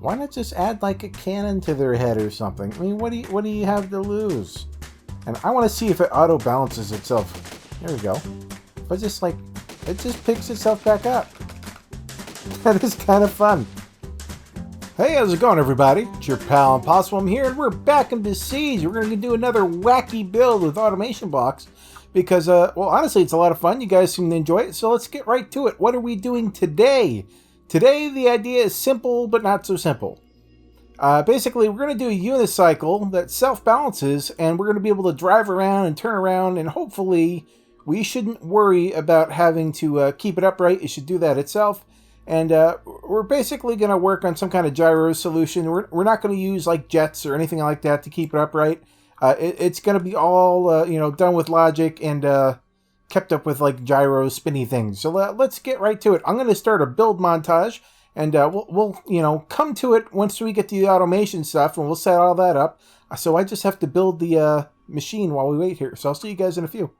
Why not just add like a cannon to their head or something? I mean, what do you have to lose? And I want to see if it auto balances itself. There we go. But just like it just picks itself back up. That is kind of fun. Hey, how's it going, everybody? It's your pal Impossibum here, and we're back in Besiege. We're going to do another wacky build with automation blocks because, well, honestly, it's a lot of fun. You guys seem to enjoy it, so let's get right to it. What are we doing today? Today, the idea is simple, but not so simple. Basically, we're going to do a unicycle that self-balances, and we're going to be able to drive around and turn around, and hopefully we shouldn't worry about having to keep it upright. It should do that itself. And we're basically going to work on some kind of gyro solution. We're not going to use like jets or anything like that to keep it upright. It's going to be all done with logic and kept up with like gyro spinny things. So let's get right to it. I'm going to start a build montage, and we'll come to it once we get the automation stuff, and we'll set all that up. So I just have to build the machine while we wait here. So I'll see you guys in a few.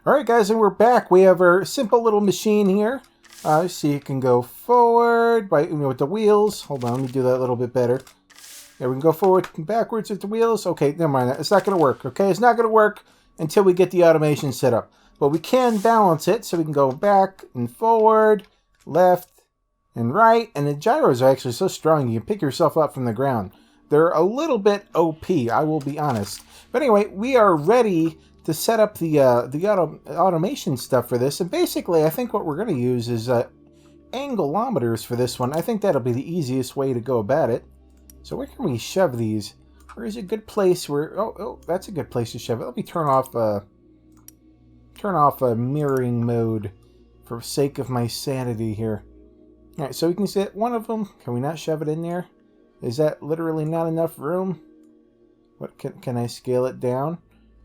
Alright guys, and we're back. We have our simple little machine here. So you can go forward by with the wheels. Hold on, let me do that a little bit better. Yeah, we can go forward and backwards with the wheels. Okay, never mind that. It's not going to work, okay? It's not going to work until we get the automation set up. But we can balance it, so we can go back and forward, left and right. And the gyros are actually so strong, you can pick yourself up from the ground. They're a little bit OP, I will be honest. But anyway, we are ready to set up the automation stuff for this. And basically, I think what we're going to use is angulometers for this one. I think that'll be the easiest way to go about it. So where can we shove these? Where is a good place where... Oh, that's a good place to shove it. Let me turn off mirroring mode for sake of my sanity here. All right, so we can set one of them. Can we not shove it in there? Is that literally not enough room? What can I scale it down?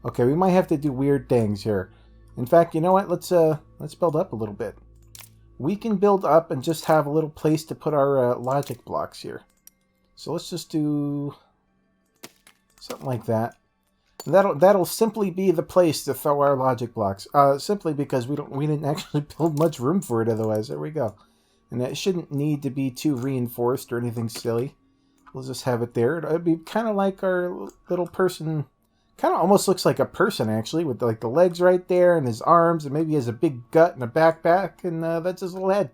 Okay, we might have to do weird things here. In fact, you know what? Let's build up a little bit. We can build up and just have a little place to put our logic blocks here. So let's just do something like that. That'll simply be the place to throw our logic blocks. Simply because we didn't actually build much room for it otherwise. There we go. And that shouldn't need to be too reinforced or anything silly. We'll just have it there. It'd be kind of like our little person. Kind of almost looks like a person, actually, with like the legs right there and his arms, and maybe he has a big gut and a backpack, and that's his little head.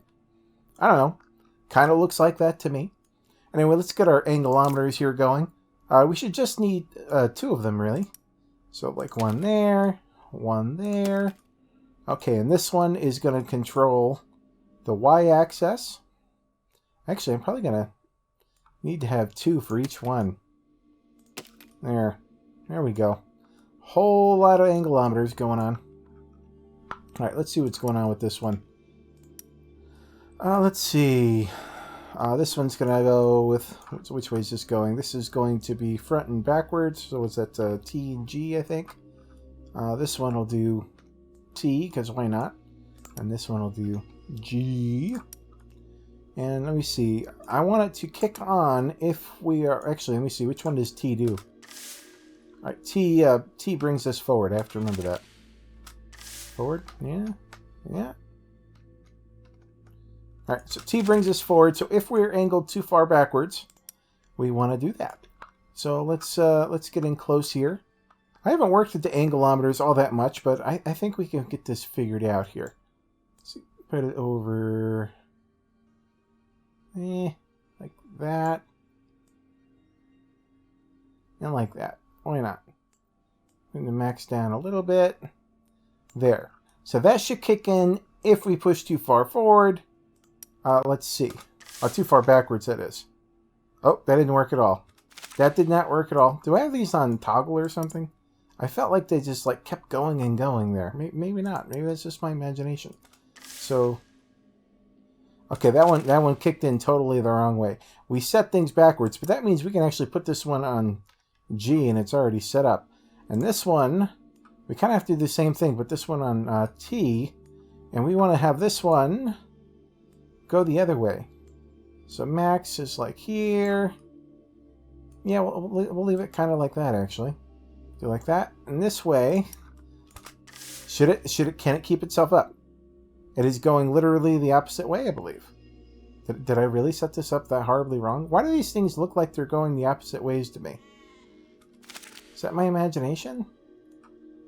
I don't know. Kind of looks like that to me. Anyway, let's get our angulometers here going. We should just need two of them, really. So, like one there, one there. Okay, and this one is going to control the y-axis. Actually, I'm probably going to need to have two for each one. There we go. Whole lot of angulometers going on. Alright, let's see what's going on with this one. Let's see. This one's going to go with... Which way is this going? This is going to be front and backwards. So what's that? T and G, I think. This one will do T, because why not? And this one will do G. And let me see. I want it to kick on if we are... Actually, let me see. Which one does T do? Alright, T brings us forward. I have to remember that. Forward? Yeah. Alright, so T brings us forward. So if we're angled too far backwards, we want to do that. So let's get in close here. I haven't worked with the angulometers all that much, but I think we can get this figured out here. Let's put it over... like that. And like that. Why not? Bring the max down a little bit. There. So that should kick in if we push too far forward. Let's see. Too far backwards, that is. Oh, that didn't work at all. That did not work at all. Do I have these on toggle or something? I felt like they just like kept going and going there. Maybe not. Maybe that's just my imagination. So, okay, that one kicked in totally the wrong way. We set things backwards, but that means we can actually put this one on G and it's already set up. And this one, we kind of have to do the same thing, but this one on T, and we want to have this one go the other way. So max is like here. Yeah, we'll leave it kind of like that, actually. Do like that. And this way, can it keep itself up? It is going literally the opposite way, I believe. Did I really set this up that horribly wrong? Why do these things look like they're going the opposite ways to me? Is that my imagination?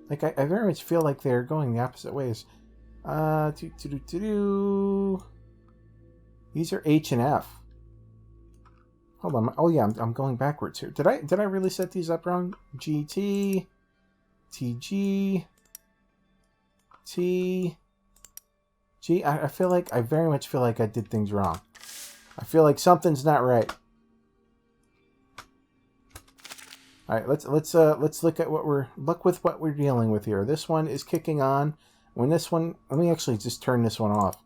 Like, I very much feel like they're going the opposite ways. These are H and F. Hold on. Oh yeah, I'm going backwards here. Did I really set these up wrong? GT, TG, T, G. I very much feel like I did things wrong. I feel like something's not right. All right, let's look at what we're dealing with here. This one is kicking on. When this one, let me actually just turn this one off.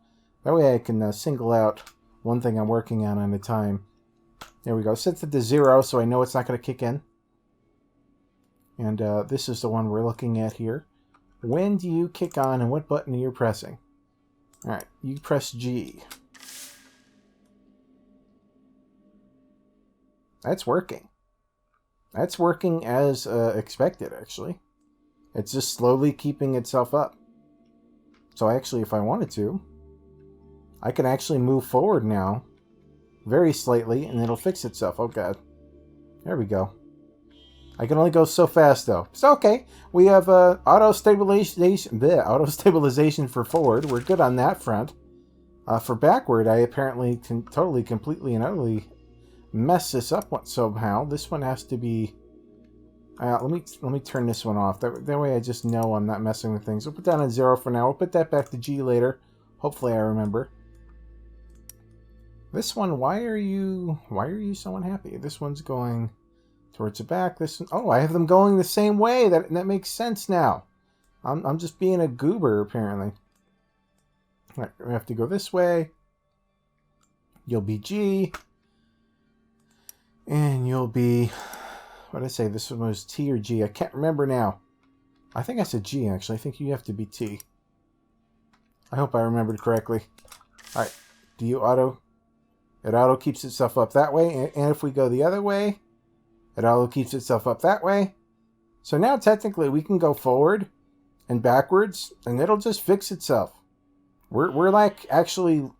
That way I can single out one thing I'm working on at a time. There we go. Set it to 0 so I know it's not going to kick in. And this is the one we're looking at here. When do you kick on and what button are you pressing? Alright, you press G. That's working. That's working as expected, actually. It's just slowly keeping itself up. So actually, if I wanted to, I can actually move forward now. Very slightly, and it'll fix itself. Oh god. There we go. I can only go so fast, though. It's okay. We have auto-stabilization for forward. We're good on that front. For backward, I apparently can totally, completely, and utterly mess this up somehow. This one has to be... let me turn this one off. That way I just know I'm not messing with things. We'll put that on 0 for now. We'll put that back to G later. Hopefully I remember. This one, why are you so unhappy? This one's going towards the back. Oh, I have them going the same way. That makes sense now. I'm just being a goober, apparently. All right, we have to go this way. You'll be G. And you'll be... What did I say? This one was T or G? I can't remember now. I think I said G, actually. I think you have to be T. I hope I remembered correctly. All right. Do you auto... It auto keeps itself up that way, and if we go the other way, it auto keeps itself up that way. So now technically we can go forward and backwards, and it'll just fix itself. We're like actually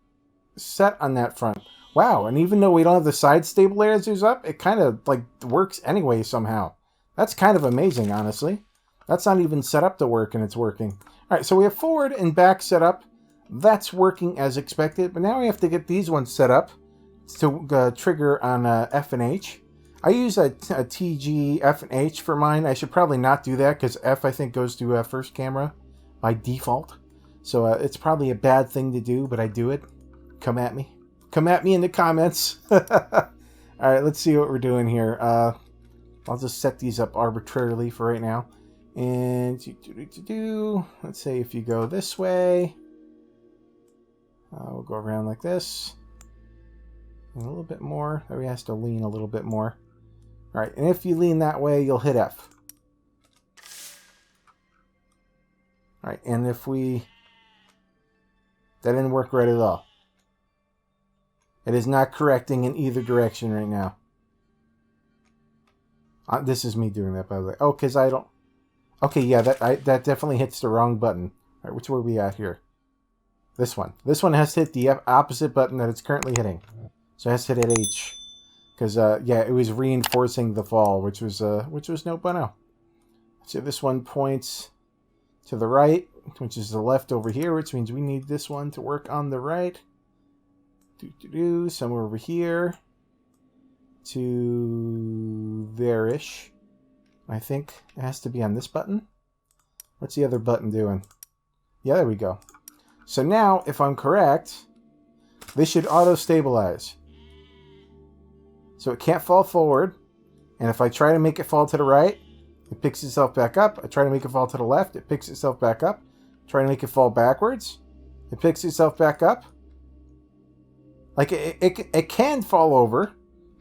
set on that front. Wow, and even though we don't have the side stabilizers up, it kind of like works anyway somehow. That's kind of amazing, honestly. That's not even set up to work, and it's working. All right, so we have forward and back set up. That's working as expected, but now we have to get these ones set up to trigger on F and H. I use a TG F and H for mine. I should probably not do that because F I think goes to first camera by default. So it's probably a bad thing to do, but I do it. Come at me. Come at me in the comments. Alright, let's see what we're doing here. I'll just set these up arbitrarily for right now. And let's say if you go this way, we'll go around like this. And a little bit more. Maybe has to lean a little bit more. Alright, and if you lean that way, you'll hit F. Alright, and if we... That didn't work right at all. It is not correcting in either direction right now. This is me doing that, by the way. Oh, because I don't... Okay, yeah, that definitely hits the wrong button. Alright, which way are we at here? This one. This one has to hit the opposite button that it's currently hitting. So it has to hit H. Because, yeah, it was reinforcing the fall, which was no bueno. So this one points to the right, which is the left over here, which means we need this one to work on the right. Somewhere over here to there-ish. I think it has to be on this button. What's the other button doing? Yeah, there we go. So now, if I'm correct, this should auto-stabilize. So it can't fall forward. And if I try to make it fall to the right, it picks itself back up. I try to make it fall to the left, it picks itself back up. Try to make it fall backwards, it picks itself back up. Like, it can fall over,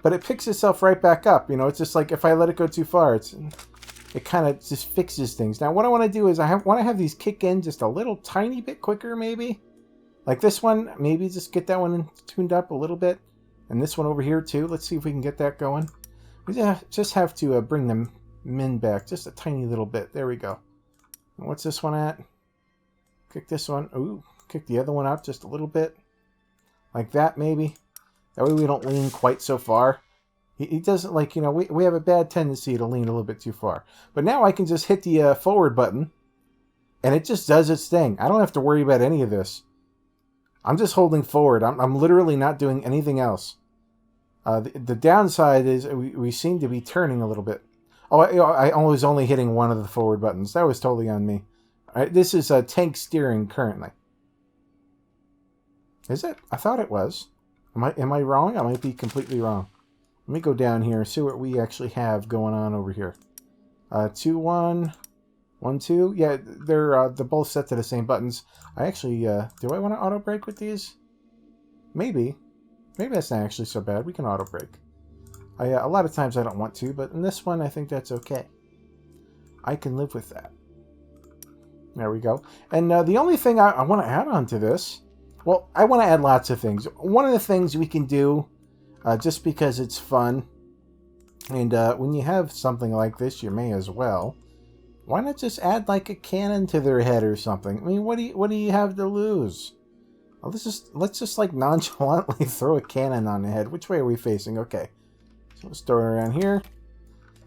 but it picks itself right back up. You know, it's just like if I let it go too far, it kind of just fixes things. Now, what I want to do is want to have these kick in just a little tiny bit quicker, maybe. Like this one, maybe just get that one tuned up a little bit. And this one over here, too. Let's see if we can get that going. We just have to bring the min back just a tiny little bit. There we go. And what's this one at? Kick this one. Ooh, kick the other one out just a little bit. Like that, maybe. That way we don't lean quite so far. He doesn't, like, you know, we have a bad tendency to lean a little bit too far. But now I can just hit the forward button, and it just does its thing. I don't have to worry about any of this. I'm just holding forward. I'm literally not doing anything else. The downside is we seem to be turning a little bit. Oh, I was only hitting one of the forward buttons. That was totally on me. All right, this is tank steering currently. Is it? I thought it was. Am I wrong? I might be completely wrong. Let me go down here and see what we actually have going on over here. 2, 1, 1, 2. Yeah, they're both set to the same buttons. I actually, do I want to auto brake with these? Maybe. Maybe that's not actually so bad. We can auto brake. A lot of times I don't want to, but in this one I think that's okay. I can live with that. There we go. And the only thing I want to add on to this, well, I want to add lots of things. One of the things we can do, just because it's fun, and when you have something like this, you may as well. Why not just add like a cannon to their head or something? I mean, what do you have to lose? Well, let's just like nonchalantly throw a cannon on the head. Which way are we facing? Okay, so let's throw it around here,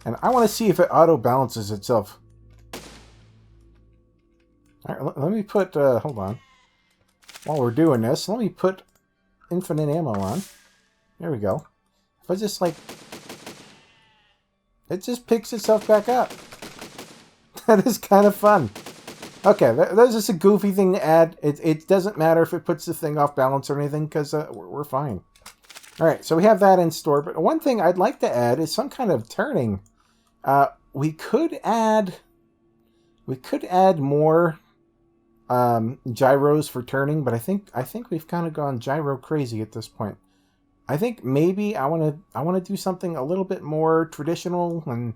and I want to see if it auto balances itself. All right, let me put. Hold on. While we're doing this, let me put infinite ammo on. There we go. If I just like... It just picks itself back up. That is kind of fun. Okay, that's just a goofy thing to add. It doesn't matter if it puts the thing off balance or anything, because we're fine. Alright, so we have that in store. But one thing I'd like to add is some kind of turning. We could add more... gyros for turning, but I think we've kind of gone gyro crazy at this point. I think maybe I want to do something a little bit more traditional and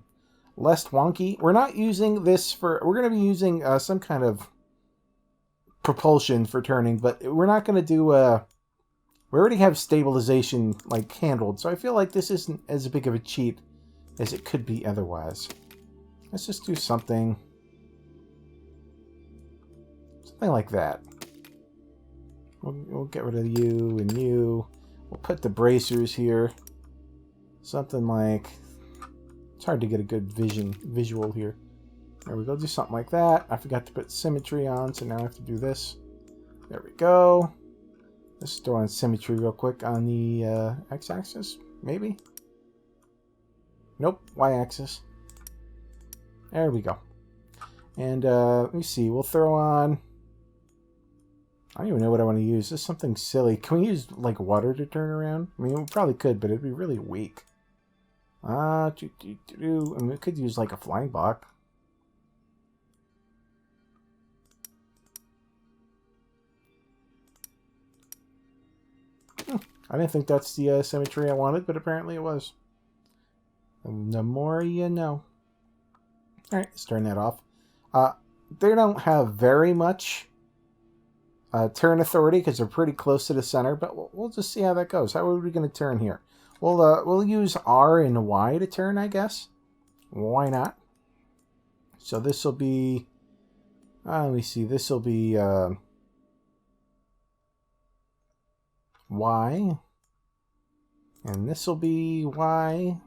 less wonky. We're not using this for. We're going to be using some kind of propulsion for turning, but we're not going to do. We already have stabilization like handled, so I feel like this isn't as big of a cheat as it could be otherwise. Let's just do something. Something like that. We'll get rid of you and you. We'll put the bracers here. Something like... It's hard to get a good visual here. There we go. Do something like that. I forgot to put symmetry on, so now I have to do this. There we go. Let's throw on symmetry real quick on the x-axis, maybe? Nope, y-axis. There we go. And let me see. We'll throw on... I don't even know what I want to use. This is something silly. Can we use, like, water to turn around? I mean, we probably could, but it'd be really weak. I mean, we could use, like, a flying block. I didn't think that's the symmetry I wanted, but apparently it was. And the more you know. Alright, let's turn that off. They don't have very much... turn authority because they're pretty close to the center, but we'll just see how that goes. How are we going to turn here? We'll use R and Y to turn, I guess. Why not? So this will be... let me see. This will be Y. And this will be Y.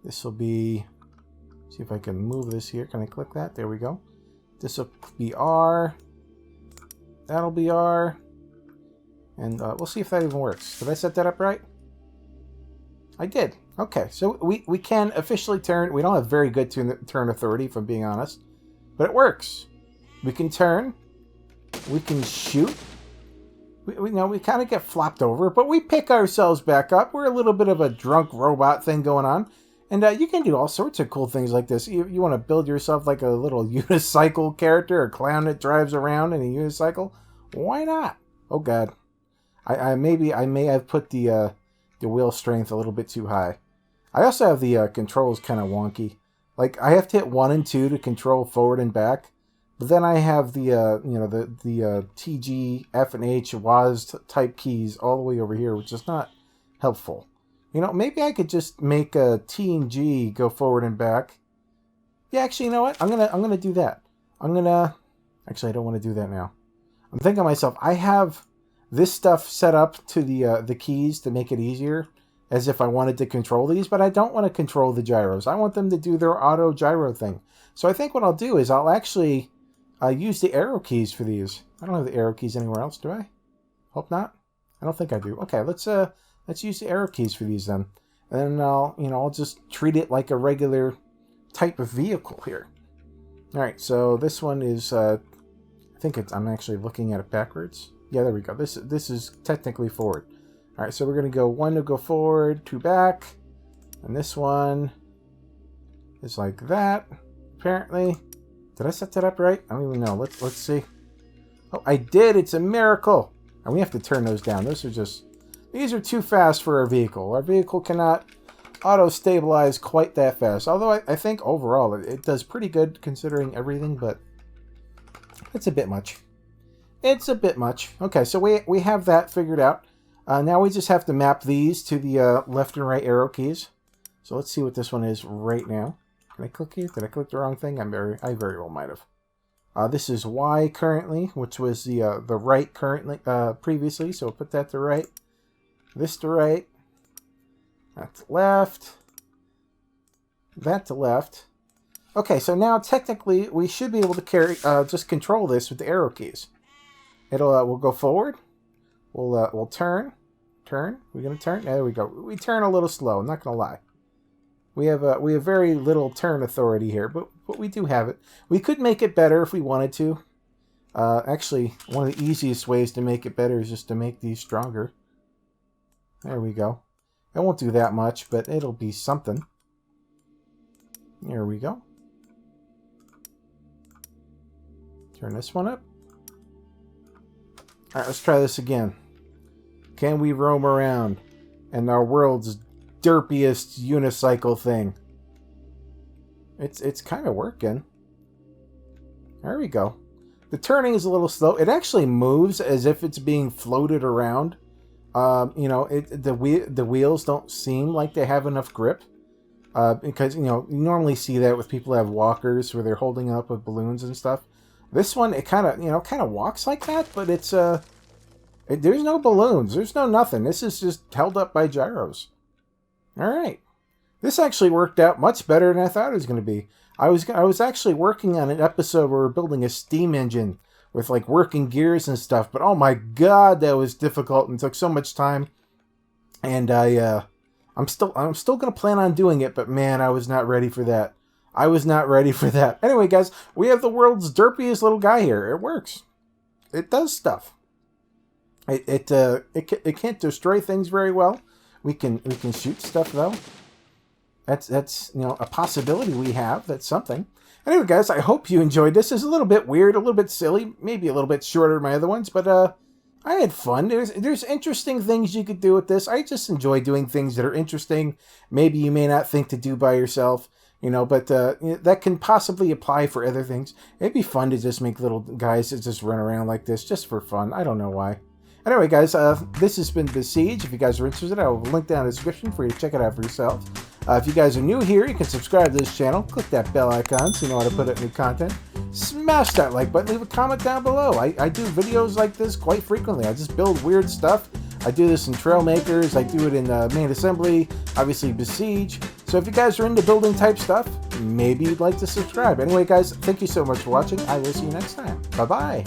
This will be... See if I can move this here. Can I click that? There we go. This will be R. That'll be R. And we'll see if that even works. Did I set that up right? I did. Okay, so we can officially turn. We don't have very good turn authority, if I'm being honest. But it works. We can turn. We can shoot. We kind of get flopped over, but we pick ourselves back up. We're a little bit of a drunk robot thing going on. And you can do all sorts of cool things like this. You want to build yourself like a little unicycle character, a clown that drives around in a unicycle. Why not? Oh, God. I may have put the wheel strength a little bit too high. I also have the controls kind of wonky. Like, I have to hit 1 and 2 to control forward and back. But then I have the TG, F, and H, WAS type keys all the way over here, which is not helpful. Maybe I could just make a T and G go forward and back. Yeah, actually, you know what? I'm gonna do that. Actually, I don't want to do that now. I'm thinking to myself, I have this stuff set up to the keys to make it easier, as if I wanted to control these, but I don't want to control the gyros. I want them to do their auto gyro thing. So I think what I'll do is I'll actually use the arrow keys for these. I don't have the arrow keys anywhere else, do I? Hope not. I don't think I do. Okay, let's use the arrow keys for these then. And then I'll just treat it like a regular type of vehicle here. All right, so this one is, I think I'm actually looking at it backwards. Yeah, there we go. This is technically forward. All right, so we're going to go 1 to go forward, 2 back. And this one is like that, apparently. Did I set that up right? I don't even know. Let's see. Oh, I did. It's a miracle. And we have to turn those down. These are too fast for our vehicle. Our vehicle cannot auto-stabilize quite that fast. Although I think overall it does pretty good considering everything, but it's a bit much. It's a bit much. Okay, so we have that figured out. Now we just have to map these to the left and right arrow keys. So let's see what this one is right now. Can I click here? Did I click the wrong thing? I very well might have. This is Y currently, which was the right currently previously. So we'll put that to right. This to right. That to left. That to left. Okay, so now technically we should be able to just control this with the arrow keys. We'll go forward. We'll turn. Turn. We're gonna turn. There we go. We turn a little slow. I'm not gonna lie. We have very little turn authority here, but we do have it. We could make it better if we wanted to. Actually, one of the easiest ways to make it better is just to make these stronger. There we go. It won't do that much, but it'll be something. There we go. Turn this one up. Alright, let's try this again. Can we roam around in our world's derpiest unicycle thing? It's kind of working. There we go. The turning is a little slow. It actually moves as if it's being floated around. The wheels don't seem like they have enough grip. Because, you normally see that with people who have walkers where they're holding up with balloons and stuff. This one, it kind of walks like that, but it's, there's no balloons. There's no nothing. This is just held up by gyros. All right. This actually worked out much better than I thought it was going to be. I was actually working on an episode where we're building a steam engine with like working gears and stuff, but oh my God, that was difficult and took so much time. And I'm still going to plan on doing it, but man, I was not ready for that. I was not ready for that. Anyway, guys, we have the world's derpiest little guy here. It works. It does stuff. It can't destroy things very well. We can shoot stuff though. That's a possibility we have. That's something. Anyway, guys, I hope you enjoyed this. It's a little bit weird, a little bit silly, maybe a little bit shorter than my other ones, but I had fun. There's interesting things you could do with this. I just enjoy doing things that are interesting. Maybe you may not think to do by yourself, but that can possibly apply for other things. It'd be fun to just make little guys that just run around like this just for fun. I don't know why. Anyway, guys, this has been Besiege. If you guys are interested, I will link down in the description for you to check it out for yourself. If you guys are new here, you can subscribe to this channel. Click that bell icon so you know how to put up new content. Smash that like button. Leave a comment down below. I do videos like this quite frequently. I just build weird stuff. I do this in Trailmakers. I do it in Main Assembly. Obviously, Besiege. So if you guys are into building type stuff, maybe you'd like to subscribe. Anyway, guys, thank you so much for watching. I will see you next time. Bye-bye.